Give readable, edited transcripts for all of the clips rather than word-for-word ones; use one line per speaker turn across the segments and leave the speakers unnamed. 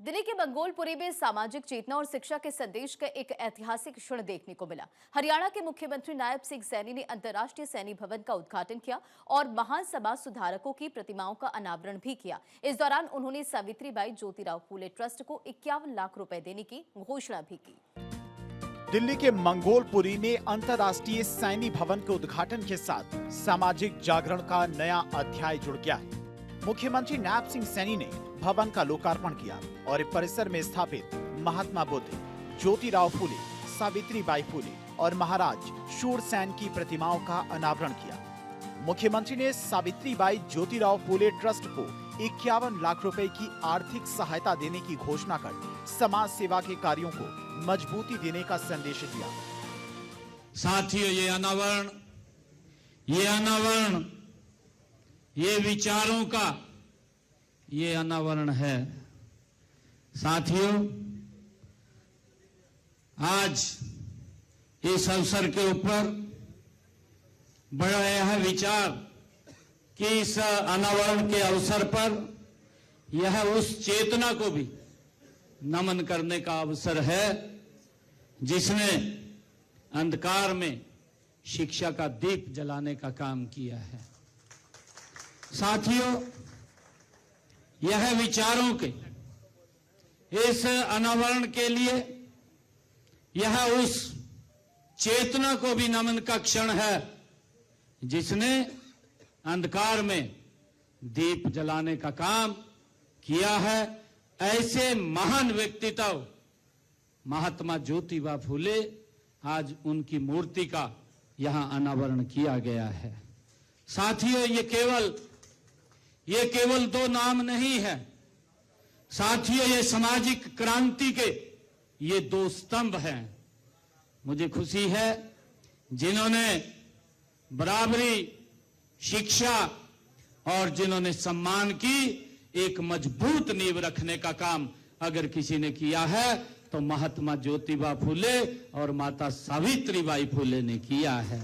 दिल्ली के मंगोलपुरी में सामाजिक चेतना और शिक्षा के संदेश का एक ऐतिहासिक क्षण देखने को मिला। हरियाणा के मुख्यमंत्री नायब सिंह सैनी ने अंतर्राष्ट्रीय सैनी भवन का उद्घाटन किया और महान समाज सुधारकों की प्रतिमाओं का अनावरण भी किया। इस दौरान उन्होंने सावित्रीबाई ज्योतिराव फूले ट्रस्ट को 51 लाख रुपए देने की घोषणा भी की।
दिल्ली के मंगोलपुरी में अंतर्राष्ट्रीय सैनी भवन के उद्घाटन के साथ सामाजिक जागरण का नया अध्याय जुड़ गया है। मुख्यमंत्री नायब सिंह सैनी ने भवन का लोकार्पण किया और परिसर में स्थापित महात्मा बुद्ध, ज्योतिराव फूले, सावित्रीबाई फूले और महाराज शूरसेन की प्रतिमाओं का अनावरण किया। मुख्यमंत्री ने सावित्रीबाई ज्योतिराव फूले ट्रस्ट को 51 लाख रुपए की आर्थिक सहायता देने की घोषणा कर समाज सेवा के कार्यों को मजबूती देने का संदेश दिया।
साथियों, ये विचारों का ये अनावरण है। साथियों, आज इस अवसर के ऊपर बड़ा यह विचार कि इस अनावरण के अवसर पर यह उस चेतना को भी नमन करने का अवसर है जिसने अंधकार में शिक्षा का दीप जलाने का काम किया है। साथियों, यह विचारों के इस अनावरण के लिए यह उस चेतना को भी नमन का क्षण है जिसने अंधकार में दीप जलाने का काम किया है। ऐसे महान व्यक्तित्व महात्मा ज्योतिबा फूले, आज उनकी मूर्ति का यहां अनावरण किया गया है। साथियों, ये केवल दो नाम नहीं है। साथियों, ये सामाजिक क्रांति के ये दो स्तंभ हैं। मुझे खुशी है जिन्होंने बराबरी, शिक्षा और जिन्होंने सम्मान की एक मजबूत नींव रखने का काम अगर किसी ने किया है तो महात्मा ज्योतिबा फूले और माता सावित्रीबाई फूले ने किया है।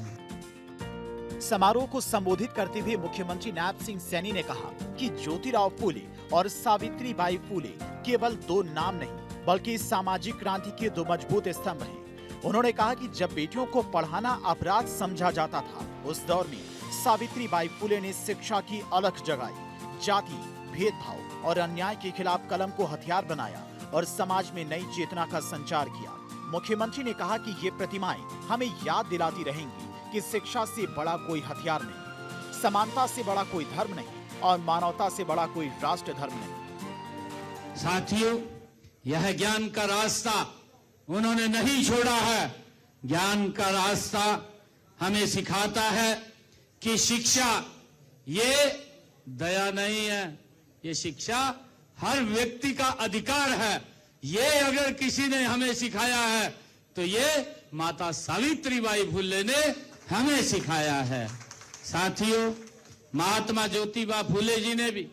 समारोह को संबोधित करते हुए मुख्यमंत्री नायब सिंह सैनी ने कहा कि ज्योतिराव फूले और सावित्रीबाई फूले केवल दो नाम नहीं बल्कि सामाजिक क्रांति के दो मजबूत स्तंभ हैं। उन्होंने कहा कि जब बेटियों को पढ़ाना अपराध समझा जाता था, उस दौर में सावित्रीबाई फूले ने शिक्षा की अलख जगाई, जाति, भेदभाव और अन्याय के खिलाफ कलम को हथियार बनाया और समाज में नई चेतना का संचार किया। मुख्यमंत्री ने कहा कि ये प्रतिमाएं हमें याद दिलाती रहेंगी कि शिक्षा से बड़ा कोई हथियार नहीं, समानता से बड़ा कोई धर्म नहीं और मानवता से बड़ा कोई राष्ट्र धर्म नहीं।
साथियों, यह ज्ञान का रास्ता उन्होंने नहीं छोड़ा है। ज्ञान का रास्ता हमें सिखाता है कि शिक्षा ये दया नहीं है, ये शिक्षा हर व्यक्ति का अधिकार है। ये अगर किसी ने हमें सिखाया है तो ये माता सावित्रीबाई फूले ने हमें सिखाया है। साथियों, महात्मा ज्योतिबा फूले जी ने भी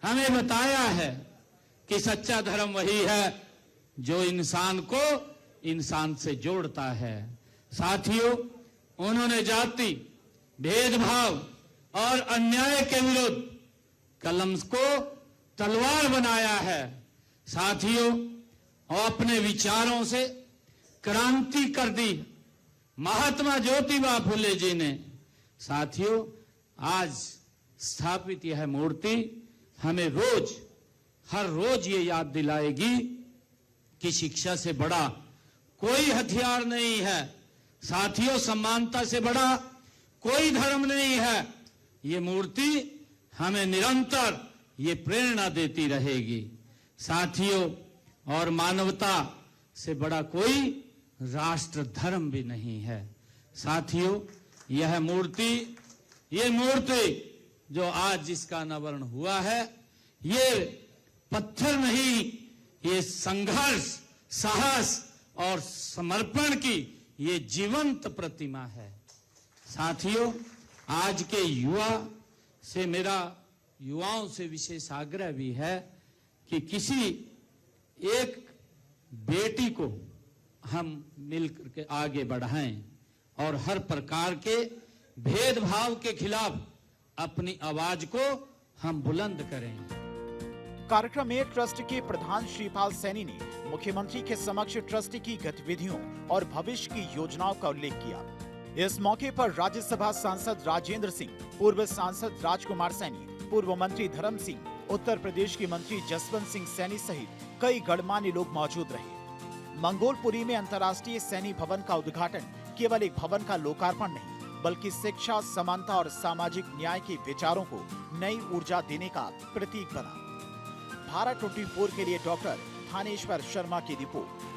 हमें बताया है कि सच्चा धर्म वही है जो इंसान को इंसान से जोड़ता है। साथियों, उन्होंने जाति, भेदभाव और अन्याय के विरुद्ध कलम को तलवार बनाया है। साथियों, और अपने विचारों से क्रांति कर दी महात्मा ज्योतिबा फूले जी ने। साथियों, आज स्थापित यह मूर्ति हमें हर रोज ये याद दिलाएगी कि शिक्षा से बड़ा कोई हथियार नहीं है। साथियों, समानता से बड़ा कोई धर्म नहीं है। ये मूर्ति हमें निरंतर ये प्रेरणा देती रहेगी। साथियों, और मानवता से बड़ा कोई राष्ट्र धर्म भी नहीं है। साथियों, ये मूर्ति जो आज जिसका अनावरण हुआ है, ये पत्थर नहीं, ये संघर्ष, साहस और समर्पण की ये जीवंत प्रतिमा है। साथियों, आज के युवाओं से विशेष आग्रह भी है कि किसी एक बेटी को हम मिलकर के आगे बढ़ाएं और हर प्रकार के भेदभाव के खिलाफ अपनी आवाज को हम बुलंद करें।
कार्यक्रम में ट्रस्ट के प्रधान श्रीपाल सैनी ने मुख्यमंत्री के समक्ष ट्रस्ट की गतिविधियों और भविष्य की योजनाओं का उल्लेख किया। इस मौके पर राज्यसभा सांसद राजेंद्र सिंह, पूर्व सांसद राजकुमार सैनी, पूर्व मंत्री धर्म सिंह, उत्तर प्रदेश के मंत्री जसवंत सिंह सैनी सहित कई गणमान्य लोग मौजूद रहे। मंगोलपुरी में अंतर्राष्ट्रीय सैनी भवन का उद्घाटन केवल एक भवन का लोकार्पण नहीं, बल्कि शिक्षा, समानता और सामाजिक न्याय के विचारों को नई ऊर्जा देने का प्रतीक बना। भारत 24 के लिए डॉक्टर थानेश्वर शर्मा की रिपोर्ट।